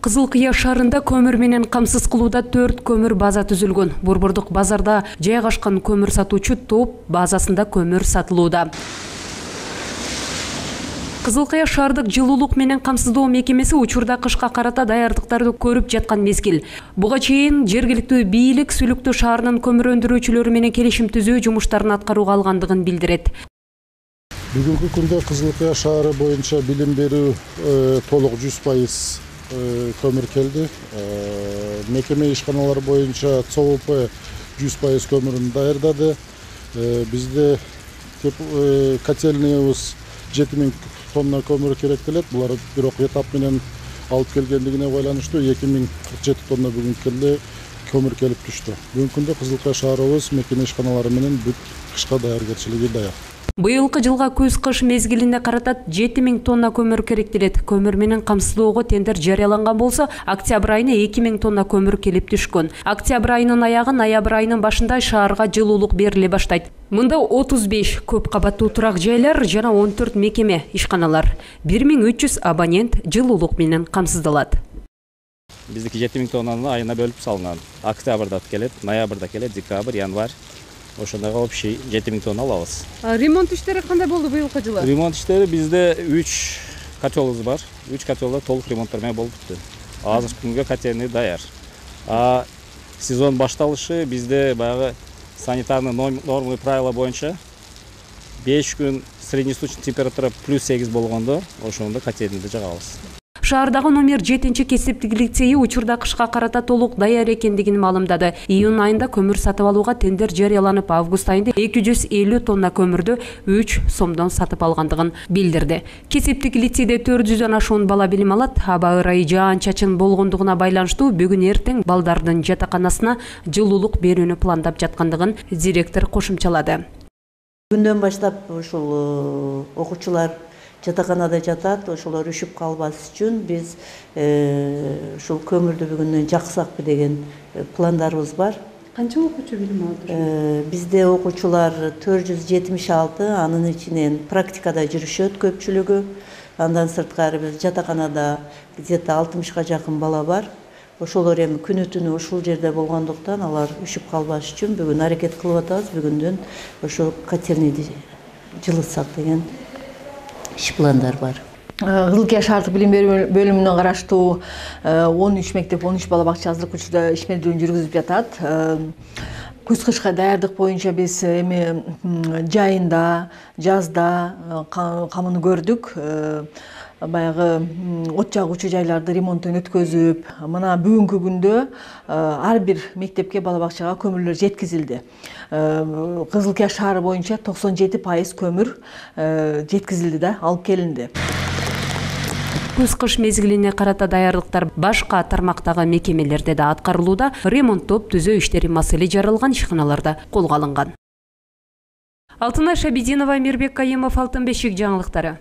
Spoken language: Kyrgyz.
Кызыл Кыя шаарында көмүр менен камсыз кылууда 4 көмүр база түзүлгөн. Борбордук базарда жайгашкан көмүр сатуучу топ базасында көмүр сатылууда. Кызыл Кыя шаардык жылуулук менен камсыздоо мекемеси учурда кышка карата даярдыктарды көрүп жаткан мезгил. Буга чейин жергиликтүү бийлик Сүлүктүү шаарынын көмүр өндүрүүчүлөрү менен келишим түзүү жумуштарын аткарууга алгандыгын билдирет. Бүгүнкү күндө Кызыл Кыя шаары боюнча билим берүү толук 100% көмүр келди. Мекеме ишканалар боюнча ЦОВП 100% көмүрүн даярдады. Бизде котельныйыбыз 7000 тонна көмүр керектелет. Булар бирок этап менен алып келгендигине байланыштуу 2047 тонна бүгүнкү күндө көмүр келип түштү. Бүгүнкү күндө Кызыл Кыя шаарыбыз мекеме ишканалары менен бүт кышка даярдыгы даяр. Быйылкы жылга күз-кыш мезгилине карата 7000 тонна көмүр керектелет. Көмүр менен камсыздоого тендер жарыяланган болсо, октябрь айына 2000 тонна көмүр келип түшкөн. Октябрь айынын аягы, ноябрь айынын башында шаарга жылуулук бериле баштайт. Мында 35 көп кабаттуу турак жайлар жана 14 мекеме ишканалар. 1300 абонент жылуулук менен камсыздалат. Биздики 7000 тоннаны айына бөлүп салынган. Октябрда келет, ноябрда келет, декабрь, январь. Ошондойго общий 7000 тонна алабыз. Ремонт иштери кандай болду быйылкы жылы? Ремонт иштери бизде 3 котелыбыз бар. 3 котелда толук ремонттор менен болуп бүттү. Азыркы күнгө котельный даяр. Сезон башталышы бизде баягы санитарный нормы правила боюнча 5 күн среднесуточный температура +8 болгондо ошондо котельныйды жагабыз. Шаардагы номер 7 кесиптик лицейи учурда кышка карата толук даяр экендигин маалымдады. Июнь айында көмүр сатып алууга тендер жарыяланып, август айында 250 тонна көмүрдү 3 сомдон сатып алгандыгын билдирди. Кесиптик лицейде 400дөн ашуун бала билим алат. Аба ырайы жаан-чачын болгондугуна байланыштуу бүгүн эртең балдардын жатаканасына жылуулук берүүнү пландап жаткандыгын директор кошумчалады. Күндөн баштап ушул окуучулар жатаканада жатат, ошолор үшүп калбас үчүн биз ушул көмүрдү бүгүндөн жаксакпы деген пландарыбыз бар. Канча окуучу билим алды? Бизде окуучулар 476, анын ичинен практикада жүрүшөт көпчүлүгү. Андан сырткары биз жатаканада где-то 60га жакын бала бар. Ошолор эми күнү-түнү ушул жерде болгондуктан алар үшүп калбаш үчүн бүгүн аракет кылып атабыз. Бүгүндөн ошол котельныйды жылытсак деген иш пландар бар. Кызыл Кыя шаардык билим берүү бөлүмүнө караштуу 13 мектеп, 13 бала бакча азыркы учурда ишмердүүлүгүн жүргүзүп жатат. Күз-кышка даярдык боюнча биз эми жайында, жазда камыны көрдүк. Баягы от жагуучу жайларды ремонттон өткөзүп, мына бүгүнкү күндө ар бир мектепке бала бакчага көмүрлөр жеткизилди. Кызыл Кыя шаары боюнча 97% көмүр жеткизилди да, алып келинди. Күз-кыш мезгилине карата даярдыктар башка тармактагы мекемелерде да аткарылууда. Ремонттоп түзөө иштери маселе жаралган ишканаларда колго алынган. Алтынай Шабидинова, Мирбек Кайымов, Алтын бешик жаңылыктары.